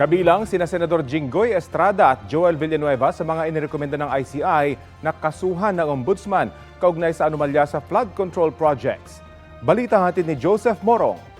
Kabilang sina Senador Jinggoy Estrada at Joel Villanueva sa mga inirekomenda ng ICI na kasuhan ng Ombudsman kaugnay sa anomalya sa flood control projects. Balita hatid ni Joseph Morong.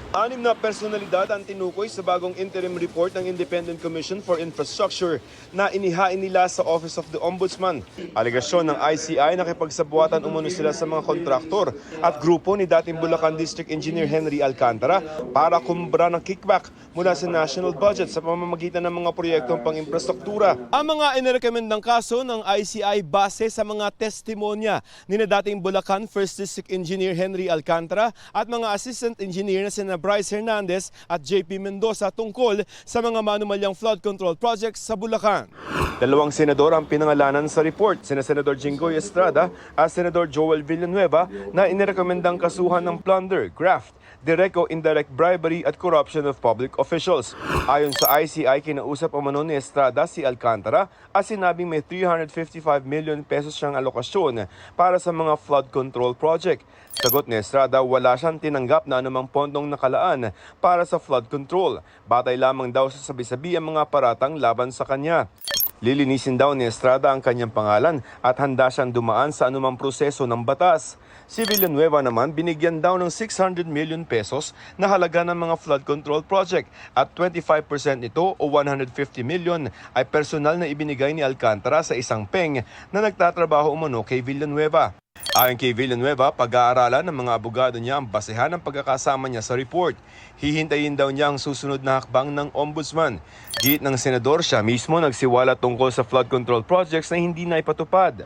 6 na personalidad ang tinukoy sa bagong interim report ng Independent Commission for Infrastructure na inihain nila sa Office of the Ombudsman. Alegasyon ng ICI na nakipagsabuatan umano sila sa mga kontraktor at grupo ni dating Bulacan District Engineer Henry Alcantara para kumbra ng kickback mula sa national budget sa pamamagitan ng mga proyektong pang-infrastruktura. Ang mga inirekomendang kaso ng ICI base sa mga testimonya ni dating Bulacan First District Engineer Henry Alcantara at mga assistant engineer na sina Bryce Hernandez at JP Mendoza tungkol sa mga manumalyang flood control projects sa Bulacan. 2 senador ang pinangalanan sa report, sina Senador Jinggoy Estrada at Senador Joel Villanueva na inirekomendang kasuhan ng plunder, graft, direct o indirect bribery at corruption of public officials. Ayon sa ICI, kinausap umano ni Estrada si Alcantara at sinabing may 355 million pesos siyang alokasyon para sa mga flood control project. Sagot ni Estrada, wala siyang tinanggap na anumang pondong nakalaan para sa flood control. Batay lamang daw sa sabi-sabi ang mga paratang laban sa kanya. Lilinisin daw ni Estrada ang kanyang pangalan at handa siyang dumaan sa anumang proseso ng batas. Si Villanueva naman binigyan daw ng 600 million pesos na halaga ng mga flood control project at 25% nito o 150 million ay personal na ibinigay ni Alcantara sa isang peng na nagtatrabaho umano kay Villanueva. Ayon kay Villanueva, pag-aaralan ng mga abogado niya ang basehan ng pagkakasama niya sa report. Hihintayin daw niya ang susunod na hakbang ng ombudsman. Giit ng senador, siya mismo nagsiwala tungkol sa flood control projects na hindi na ipatupad.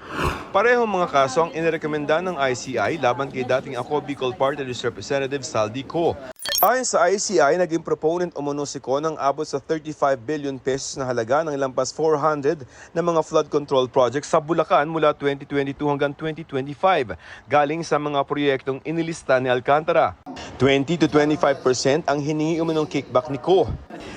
Parehong mga kaso ang inirekomenda ng ICI laban kay dating Ako Bicol Party List Representative Saldi Co. Ayon sa ICI, naging proponent umano si Ko ng abot sa 35 billion pesos na halaga ng lampas 400 na mga flood control projects sa Bulacan mula 2022 hanggang 2025, galing sa mga proyektong inilista ni Alcantara. 20 to 25% ang hiningi umanong kickback ni Ko.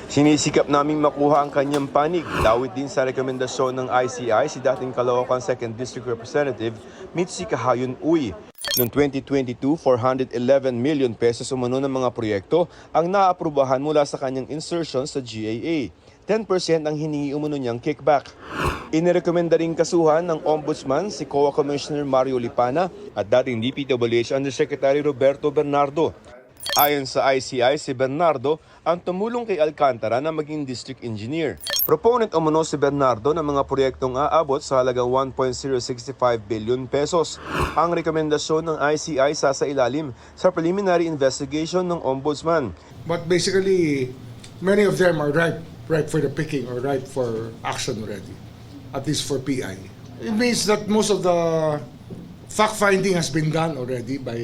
Sinisikap naming makuha ang kanyang panig. Dawit din sa rekomendasyon ng ICI si dating Caloocan 2nd District Representative Mitzi Kahayon Uy. Noong 2022, 411 million pesos umano ng mga proyekto ang naaprubahan mula sa kanyang insertion sa GAA. 10% ang hiningi umano niyang kickback. Inirekomenda ring kasuhan ng Ombudsman si COA Commissioner Mario Lipana at dating DPWH Undersecretary Roberto Bernardo. Ayon sa ICI, si Bernardo ang tumulong kay Alcantara na maging district engineer. Proponent umano si Bernardo ng mga proyektong aabot sa halagang 1.065 billion pesos. Ang rekomendasyon ng ICI sasailalim sa preliminary investigation ng Ombudsman. But basically, many of them are ripe for the picking or ripe for action already, at least for PI. It means that most of the fact-finding has been done already by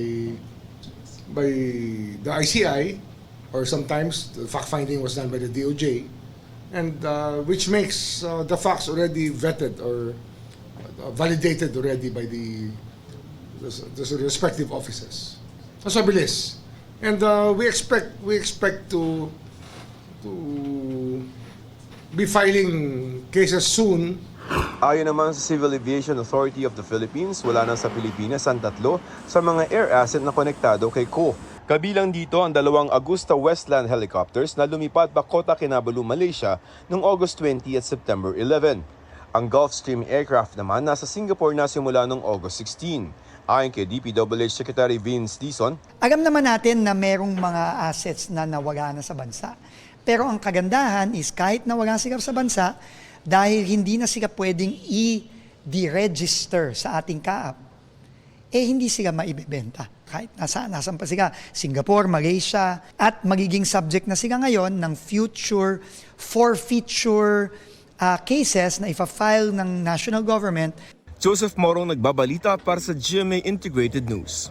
the ICI, or sometimes the fact-finding was done by the DOJ, and which makes the facts already vetted or validated already by the respective offices. Mas mabilis. And we expect to be filing cases soon. Ayon naman sa Civil Aviation Authority of the Philippines, wala na sa Pilipinas ang 3 sa mga air asset na konektado kay Ko. Kabilang dito ang 2 Agusta Westland helicopters na lumipad pa Kota Kinabalu, Malaysia noong August 20 at September 11. Ang Gulfstream aircraft naman nasa Singapore na simula noong August 16. Ayon kay DPWH Secretary Vince Dizon, alam naman natin na merong mga assets na nawala na sa bansa. Pero ang kagandahan is kahit nawala sila sa bansa, dahil hindi na sila pwedeng i-deregister sa ating CAAP, hindi sila maibebenta. Kahit nasaan pa sila, Singapore, Malaysia, at magiging subject na sila ngayon ng future forfeiture cases na ipa-file ng national government. Joseph Morong nagbabalita para sa GMA Integrated News.